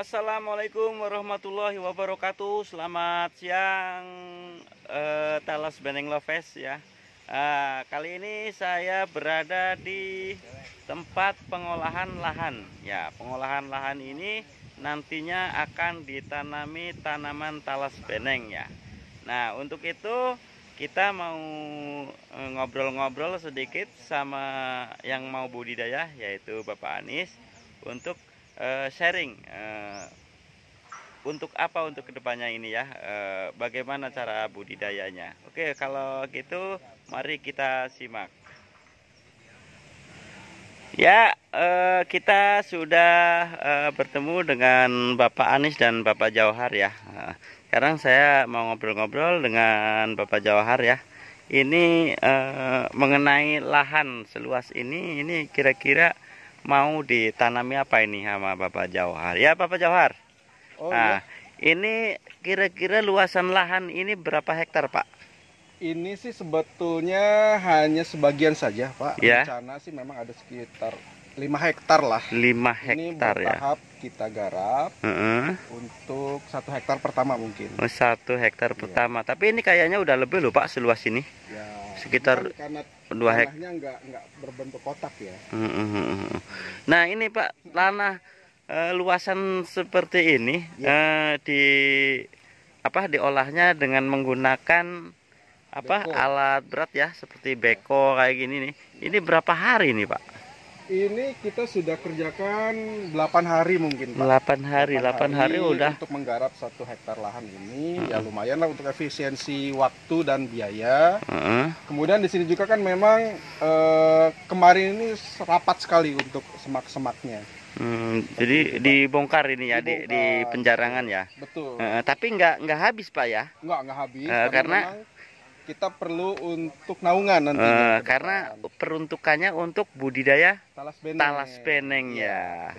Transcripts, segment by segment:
Assalamualaikum warahmatullahi wabarakatuh. Selamat siang, Talas Beneng Loves ya. Kali ini saya berada di tempat pengolahan lahan. Ya, pengolahan lahan ini nantinya akan ditanami tanaman talas beneng ya. Nah, untuk itu kita mau ngobrol-ngobrol sedikit sama yang mau budidaya, yaitu Bapak Anies, untuk sharing untuk apa untuk kedepannya ini ya, bagaimana cara budidayanya. Oke, kalau gitu mari kita simak. Ya, kita sudah bertemu dengan Bapak Anies dan Bapak Jauhar ya. Sekarang saya mau ngobrol-ngobrol dengan Bapak Jauhar ya. Ini mengenai lahan seluas ini kira-kira mau ditanami apa ini sama Bapak Jauhar? Ya, Bapak Jauhar. Oh, Nah, iya. ini kira-kira luasan lahan ini berapa hektar, Pak? Ini sih sebetulnya hanya sebagian saja, Pak. Ya. Rencana sih memang ada sekitar 5 hektar lah. 5 Ini hektar ya. bertahap kita garap untuk 1 hektar pertama mungkin. 1 hektar pertama. Tapi ini kayaknya udah lebih loh, Pak, seluas ini. Ya, Sekitar kan karena 2 hektar. tanahnya nggak berbentuk kotak ya. Nah, ini Pak, tanah luasan seperti ini diolahnya dengan menggunakan Beko. alat berat ya, seperti beko kayak gini nih. Ini berapa hari nih, Pak? Ini kita sudah kerjakan 8 hari mungkin, Pak. 8 hari udah. Untuk menggarap 1 hektar lahan ini ya lumayan lah untuk efisiensi waktu dan biaya. Kemudian di sini juga kan memang kemarin ini rapat sekali untuk semak-semaknya. Jadi dibongkar ini ya, di penjarangan ya. Betul. Tapi nggak habis, Pak ya? Nggak habis. Karena kita perlu untuk naungan nantinya. Karena peruntukannya untuk budidaya talas beneng ya.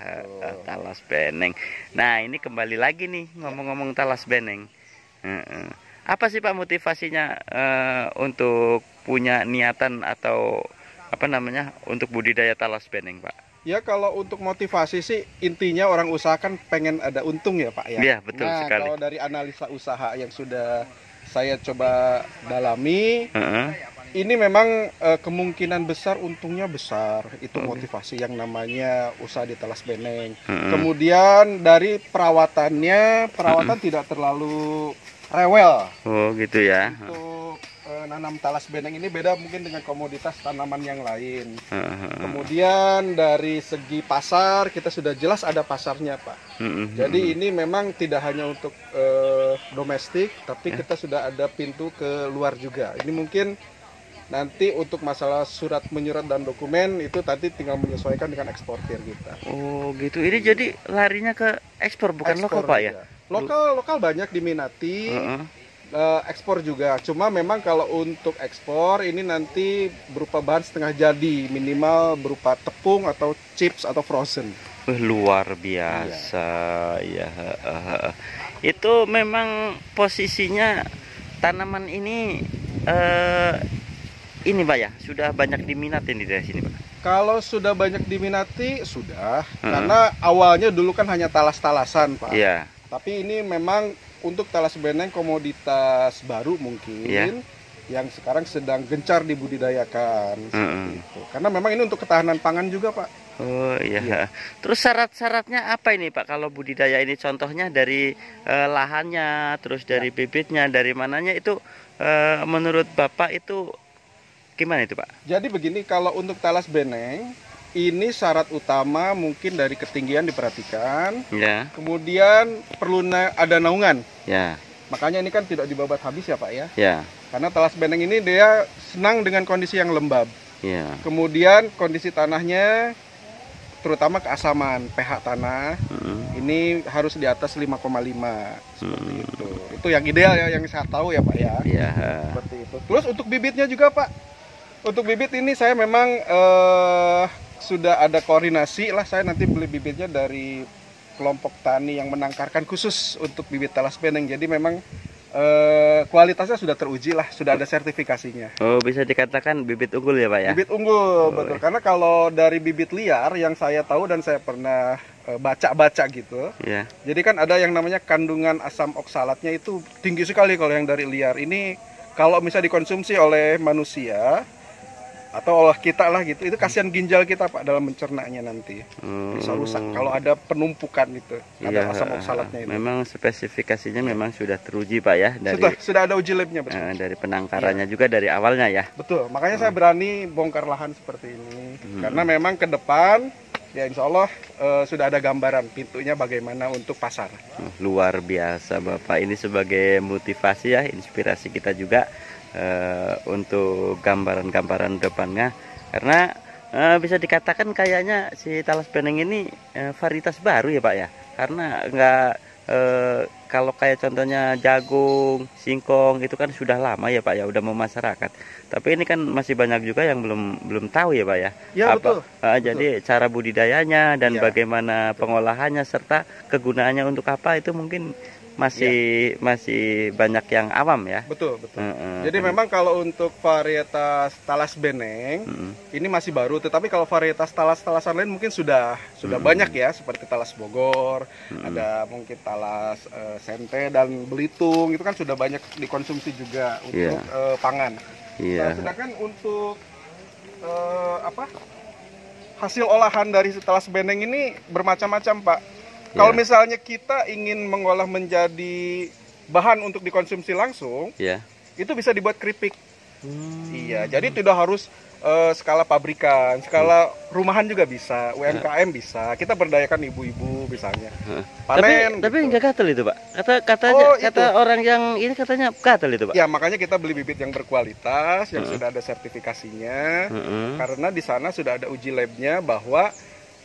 Talas beneng. Nah, ini kembali lagi nih ngomong-ngomong talas beneng. Apa sih Pak motivasinya untuk punya niatan atau untuk budidaya talas beneng, Pak? Ya, kalau untuk motivasi sih intinya orang usaha kan pengen ada untung ya, Pak ya. Iya, betul sekali. Kalau dari analisa usaha yang sudah saya coba dalami, ini memang kemungkinan besar untungnya besar. Itu motivasi yang namanya usaha di talas beneng. Kemudian dari perawatan tidak terlalu rewel. Oh, gitu ya. Untuk nanam talas beneng ini beda mungkin dengan komoditas tanaman yang lain. Kemudian dari segi pasar kita sudah jelas ada pasarnya, Pak. Jadi ini memang tidak hanya untuk domestik, tapi kita sudah ada pintu ke luar juga. Ini mungkin nanti untuk masalah surat menyurat dan dokumen itu tadi tinggal menyesuaikan dengan eksportir kita. Oh, gitu. Ini jadi larinya ke ekspor bukan lokal, Pak ya? Lokal banyak diminati. Ekspor juga, cuma memang kalau untuk ekspor ini nanti berupa bahan setengah jadi, minimal berupa tepung atau chips atau frozen. Luar biasa ya. Itu memang posisinya tanaman ini Pak ya, sudah banyak diminati dari sini, Pak. Kalau sudah banyak diminati sudah, karena awalnya dulu kan hanya talas-talasan, Pak. Iya. Tapi ini memang untuk talas beneng komoditas baru mungkin yang sekarang sedang gencar dibudidayakan. Gitu. Karena memang ini untuk ketahanan pangan juga, Pak. Oh iya. Terus syarat-syaratnya apa ini, Pak, kalau budidaya ini? Contohnya dari lahannya, terus dari bibitnya, dari mananya itu menurut Bapak itu gimana itu, Pak? Jadi begini, kalau untuk talas beneng ini syarat utama mungkin dari ketinggian diperhatikan. Ya. Kemudian perlu ada naungan. Ya. Makanya ini kan tidak dibabat habis ya, Pak ya. Ya. Karena talas beneng ini dia senang dengan kondisi yang lembab. Ya. Kemudian kondisi tanahnya terutama keasaman, pH tanah ini harus di atas 5,5 seperti itu. Itu yang ideal ya, yang saya tahu ya, Pak ya. Ya. Seperti itu. Terus untuk bibitnya juga, Pak. Untuk bibit ini saya memang sudah ada koordinasi lah, saya nanti beli bibitnya dari kelompok tani yang menangkarkan khusus untuk bibit talas beneng. Jadi memang kualitasnya sudah teruji lah, sudah ada sertifikasinya. Oh, bisa dikatakan bibit unggul ya, Pak ya? Bibit unggul, betul. Karena kalau dari bibit liar yang saya tahu dan saya pernah baca-baca gitu. Yeah. Jadi kan ada yang namanya kandungan asam oksalatnya itu tinggi sekali kalau yang dari liar. Ini kalau misalnya dikonsumsi oleh manusia atau oleh kita lah gitu, itu kasihan ginjal kita Pak dalam mencernanya nanti. Bisa rusak kalau ada penumpukan itu, ada asam oksalatnya itu. Memang spesifikasinya memang sudah teruji Pak ya, dari sudah ada uji labnya betul. Dari penangkarannya juga dari awalnya ya. Betul, makanya saya berani bongkar lahan seperti ini. Karena memang ke depan ya insya Allah sudah ada gambaran pintunya bagaimana untuk pasar. Luar biasa Bapak, ini sebagai motivasi ya, inspirasi kita juga untuk gambaran-gambaran depannya. Karena bisa dikatakan kayaknya si talas beneng ini varietas baru ya Pak ya. Karena kalau kayak contohnya jagung, singkong itu kan sudah lama ya Pak ya, udah mau masyarakat. Tapi ini kan masih banyak juga yang belum tahu ya Pak ya. Ya betul. Jadi cara budidayanya dan bagaimana pengolahannya serta kegunaannya untuk apa itu mungkin masih banyak yang awam ya. Betul. Jadi memang kalau untuk varietas talas beneng ini masih baru, tetapi kalau varietas talas-talasan lain mungkin sudah banyak ya, seperti talas Bogor, ada mungkin talas Sente dan Belitung, itu kan sudah banyak dikonsumsi juga untuk pangan. Nah, sedangkan untuk hasil olahan dari talas beneng ini bermacam-macam Pak. Kalau misalnya kita ingin mengolah menjadi bahan untuk dikonsumsi langsung, itu bisa dibuat keripik. Iya, jadi tidak harus skala pabrikan, skala rumahan juga bisa, UMKM bisa. Kita berdayakan ibu-ibu misalnya. Panen. Tapi gitu. enggak gatal itu Pak. Kata orang yang ini katanya gatal itu Pak. Ya makanya kita beli bibit yang berkualitas, yang sudah ada sertifikasinya, karena di sana sudah ada uji labnya bahwa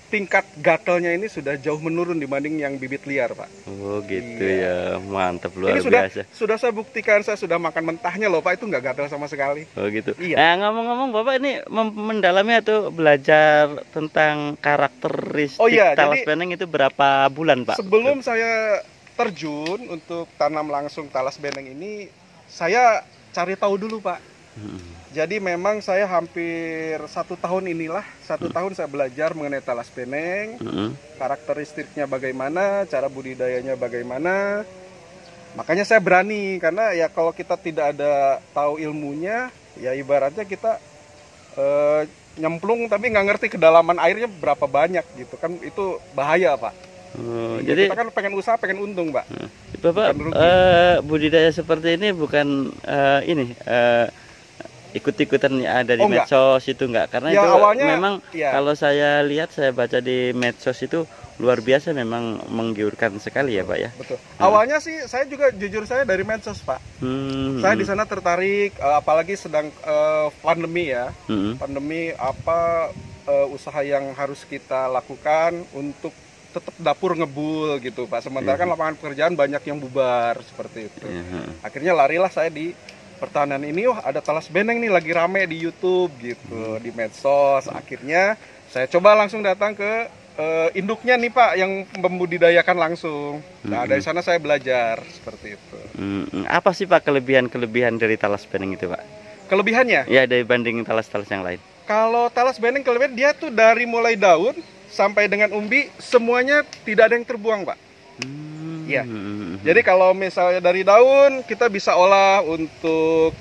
tingkat gatalnya ini sudah jauh menurun dibanding yang bibit liar Pak. Oh gitu ya, mantap, luar ini biasa. Sudah saya buktikan, saya sudah makan mentahnya loh Pak, itu nggak gatal sama sekali. Oh gitu. Iya. Nah ngomong-ngomong Bapak ini mendalami atau belajar tentang karakteristik talas beneng itu berapa bulan Pak? Sebelum saya terjun untuk tanam langsung talas beneng ini, saya cari tahu dulu Pak. Jadi memang saya hampir 1 tahun inilah, 1 tahun saya belajar mengenai talas beneng, karakteristiknya bagaimana, cara budidayanya bagaimana. Makanya saya berani, karena ya kalau kita tidak ada tahu ilmunya, ya ibaratnya kita nyemplung tapi nggak ngerti kedalaman airnya berapa banyak gitu kan, itu bahaya Pak. Jadi kita kan pengen usaha, pengen untung Pak. Bapak budidaya seperti ini bukan ikut-ikutan ada di medsos itu enggak, karena ya, itu awalnya, memang kalau saya lihat, saya baca di medsos itu luar biasa, memang menggiurkan sekali ya Pak ya. Betul. Awalnya sih saya juga jujur saya dari medsos Pak. Saya di sana tertarik, apalagi sedang pandemi ya. Pandemi usaha yang harus kita lakukan untuk tetap dapur ngebul gitu Pak. Sementara kan lapangan pekerjaan banyak yang bubar seperti itu. Akhirnya larilah saya di pertanian ini, ada talas beneng nih lagi rame di YouTube gitu, di medsos. Akhirnya saya coba langsung datang ke induknya nih Pak, yang membudidayakan langsung. Nah dari sana saya belajar seperti itu. Apa sih Pak kelebihan dari talas beneng itu Pak? Kelebihannya? Ya, dibanding talas-talas yang lain. Kalau talas beneng kelebihan dia tuh dari mulai daun sampai dengan umbi semuanya tidak ada yang terbuang Pak. Iya. Jadi kalau misalnya dari daun kita bisa olah untuk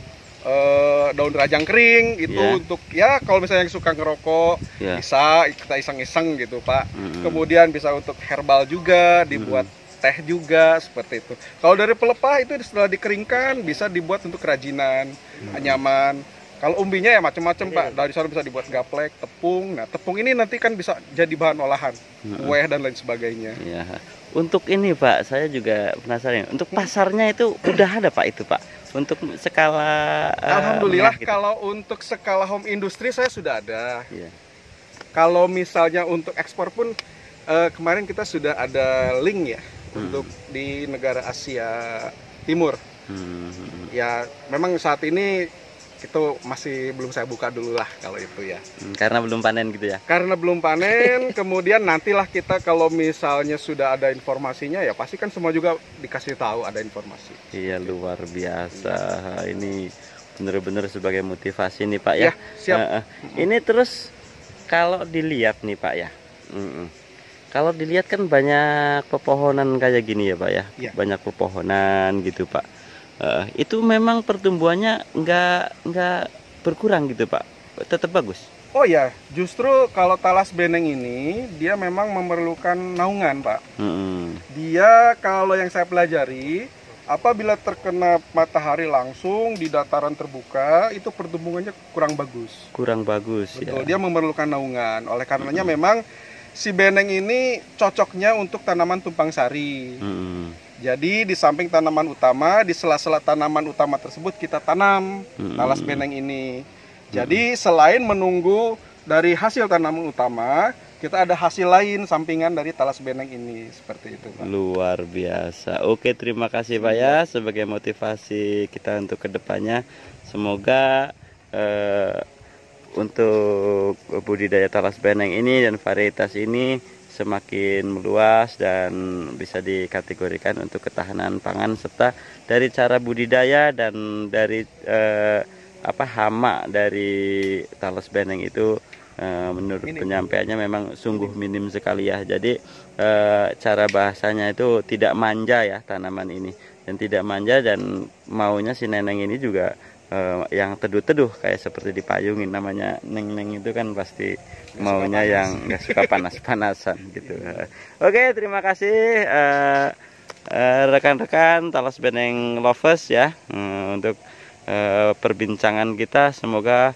daun rajang kering itu untuk ya kalau misalnya yang suka ngerokok bisa kita iseng-iseng gitu Pak. Kemudian bisa untuk herbal juga, dibuat teh juga seperti itu. Kalau dari pelepah itu setelah dikeringkan bisa dibuat untuk kerajinan, anyaman. Kalau umbinya ya macam-macam Pak. Dari sana bisa dibuat gaplek, tepung. Nah tepung ini nanti kan bisa jadi bahan olahan, kue dan lain sebagainya. Ya. Untuk ini Pak, saya juga penasaran. Untuk pasarnya itu udah ada Pak itu Pak. Untuk skala Alhamdulillah gitu. Kalau untuk skala home industry saya sudah ada. Kalau misalnya untuk ekspor pun kemarin kita sudah ada link ya untuk di negara Asia Timur. Ya memang saat ini itu masih belum saya buka dulu lah kalau itu ya. Karena belum panen gitu ya? Karena belum panen, kemudian nantilah kita kalau misalnya sudah ada informasinya ya pasti kan semua juga dikasih tahu ada informasi. Iya luar biasa, ini benar-benar sebagai motivasi nih Pak ya. Siap. Ini terus kalau dilihat nih Pak ya, kalau dilihat kan banyak pepohonan kayak gini ya Pak ya, Iya. banyak pepohonan gitu Pak. Itu memang pertumbuhannya nggak berkurang gitu Pak, tetap bagus. Oh ya, justru kalau talas beneng ini dia memang memerlukan naungan, Pak. Dia kalau yang saya pelajari, apabila terkena matahari langsung di dataran terbuka, itu pertumbuhannya kurang bagus. Kurang bagus. Betul, ya. dia memerlukan naungan. Oleh karenanya memang si beneng ini cocoknya untuk tanaman tumpang sari. Jadi di samping tanaman utama, di sela-sela tanaman utama tersebut kita tanam talas beneng ini. Jadi selain menunggu dari hasil tanaman utama, kita ada hasil lain sampingan dari talas beneng ini, seperti itu Pak. Luar biasa. Oke, terima kasih Pak ya sebagai motivasi kita untuk kedepannya. Semoga untuk budidaya talas beneng ini dan varietas ini semakin meluas dan bisa dikategorikan untuk ketahanan pangan, serta dari cara budidaya dan dari hama dari talas beneng itu menurut penyampaiannya memang sungguh minim sekali ya. Jadi cara bahasanya itu tidak manja ya tanaman ini, dan tidak manja, dan maunya si neneng ini juga yang teduh-teduh kayak seperti dipayungin, namanya neng-neng itu kan pasti maunya yang nggak suka panas-panasan gitu. Oke, terima kasih rekan-rekan talas beneng lovers ya untuk perbincangan kita. Semoga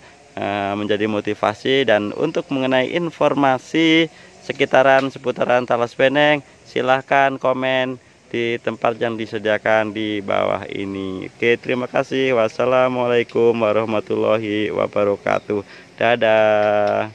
menjadi motivasi, dan untuk mengenai informasi seputaran talas beneng, silahkan komen di tempat yang disediakan di bawah ini. Oke, terima kasih. Wassalamualaikum warahmatullahi wabarakatuh. Dadah.